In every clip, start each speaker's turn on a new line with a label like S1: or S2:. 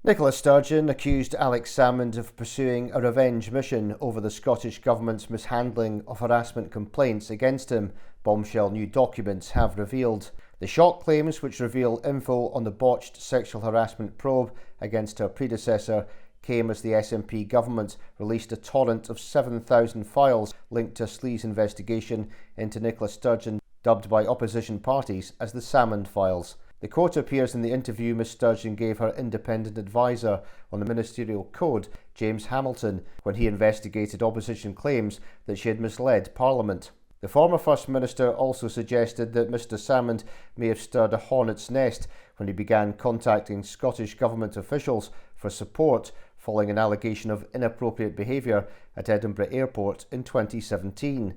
S1: Nicola Sturgeon accused Alex Salmond of pursuing a revenge mission over the Scottish Government's mishandling of harassment complaints against him, Bombshell new documents have revealed. The shock claims, which reveal info on the botched sexual harassment probe against her predecessor, came as the SNP government released a torrent of 7,000 files linked to a sleaze investigation into Nicola Sturgeon, dubbed by opposition parties as the Salmond Files. The quote appears in the interview Ms Sturgeon gave her independent advisor on the ministerial code, James Hamilton, when he investigated opposition claims that she had misled Parliament. The former First Minister also suggested that Mr Salmond may have stirred a hornet's nest when he began contacting Scottish Government officials for support following an allegation of inappropriate behaviour at Edinburgh Airport in 2017.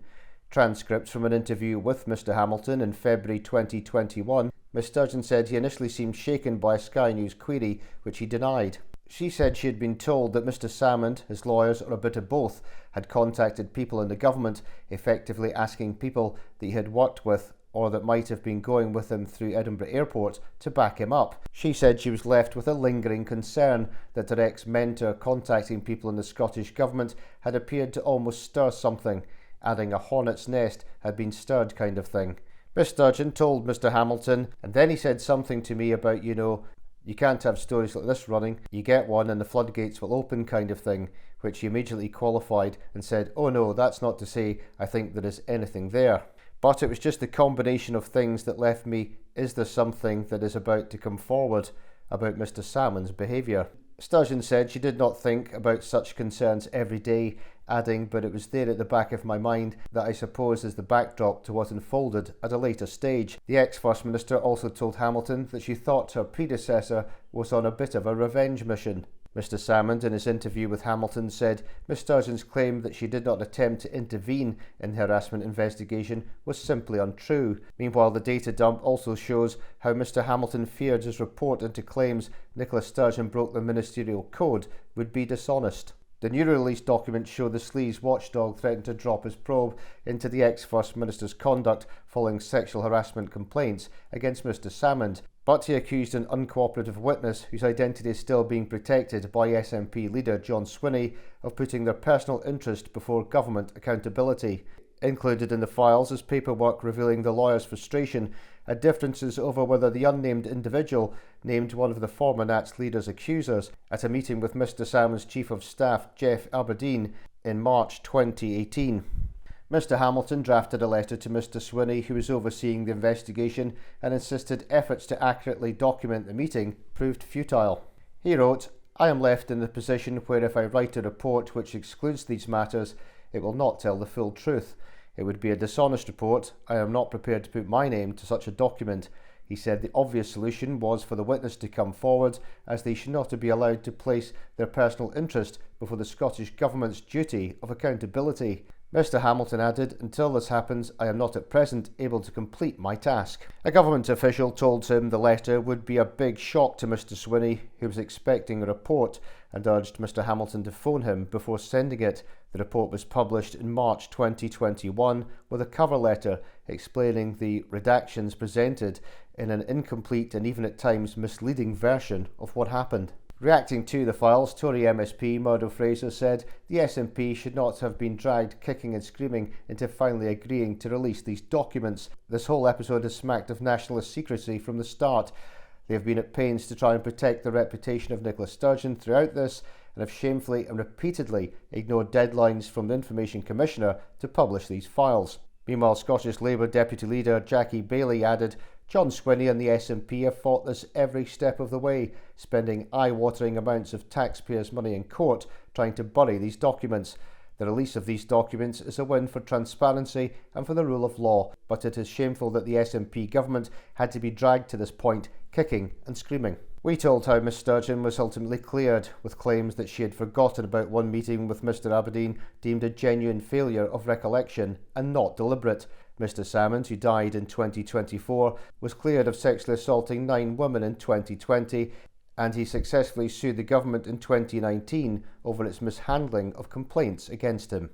S1: Transcripts from an interview with Mr Hamilton in February 2021, Ms Sturgeon said he initially seemed shaken by a Sky News query, which he denied. She said she had been told that Mr Salmond, his lawyers, or a bit of both, had contacted people in the government, effectively asking people that he had worked with or that might have been going with him through Edinburgh Airport to back him up. She said she was left with a lingering concern that her ex-mentor contacting people in the Scottish Government had appeared to almost stir something, adding a hornet's nest had been stirred kind of thing. Miss Sturgeon told Mr Hamilton, and then he said something to me about, you can't have stories like this running, you get one and the floodgates will open kind of thing, which he immediately qualified and said, oh no, that's not to say I think there is anything there. But it was just the combination of things that left me, is there something that is about to come forward about Mr Salmond's behaviour? Sturgeon said she did not think about such concerns every day, adding, but it was there at the back of my mind that I suppose is the backdrop to what unfolded at a later stage. The ex-First Minister also told Hamilton that she thought her predecessor was on a bit of a revenge mission. Mr Salmond, in his interview with Hamilton, said Ms Sturgeon's claim that she did not attempt to intervene in the harassment investigation was simply untrue. Meanwhile, the data dump also shows how Mr Hamilton feared his report into claims Nicola Sturgeon broke the ministerial code would be dishonest. The new released documents show the sleaze Watchdog threatened to drop his probe into the ex-First Minister's conduct following sexual harassment complaints against Mr Salmond, but he accused an uncooperative witness, whose identity is still being protected by SNP leader John Swinney, of putting their personal interest before government accountability. Included in the files is paperwork revealing the lawyer's frustration at differences over whether the unnamed individual named one of the former Nats leader's accusers at a meeting with Mr Salmond's Chief of Staff Jeff Aberdeen in March 2018. Mr Hamilton drafted a letter to Mr Swinney, who was overseeing the investigation, and insisted efforts to accurately document the meeting proved futile. He wrote, I am left in the position where if I write a report which excludes these matters, it will not tell the full truth. It would be a dishonest report. I am not prepared to put my name to such a document. He said the obvious solution was for the witness to come forward, as they should not be allowed to place their personal interest before the Scottish Government's duty of accountability. Mr Hamilton added, until this happens, I am not at present able to complete my task. A government official told him the letter would be a big shock to Mr Swinney, who was expecting a report, and urged Mr Hamilton to phone him before sending it. The report was published in March 2021 with a cover letter explaining the redactions presented in an incomplete and even at times misleading version of what happened. Reacting to the files, Tory MSP Murdo Fraser said the SNP should not have been dragged kicking and screaming into finally agreeing to release these documents. This whole episode has smacked of nationalist secrecy from the start. They have been at pains to try and protect the reputation of Nicola Sturgeon throughout this, and have shamefully and repeatedly ignored deadlines from the Information Commissioner to publish these files. Meanwhile, Scottish Labour Deputy Leader Jackie Baillie added, John Swinney and the SNP have fought this every step of the way, spending eye-watering amounts of taxpayers' money in court trying to bury these documents. The release of these documents is a win for transparency and for the rule of law, but it is shameful that the SNP government had to be dragged to this point, kicking and screaming. We told how Miss Sturgeon was ultimately cleared, with claims that she had forgotten about one meeting with Mr Aberdeen deemed a genuine failure of recollection and not deliberate. Mr Salmond, who died in 2024, was cleared of sexually assaulting 9 women in 2020, and he successfully sued the government in 2019 over its mishandling of complaints against him.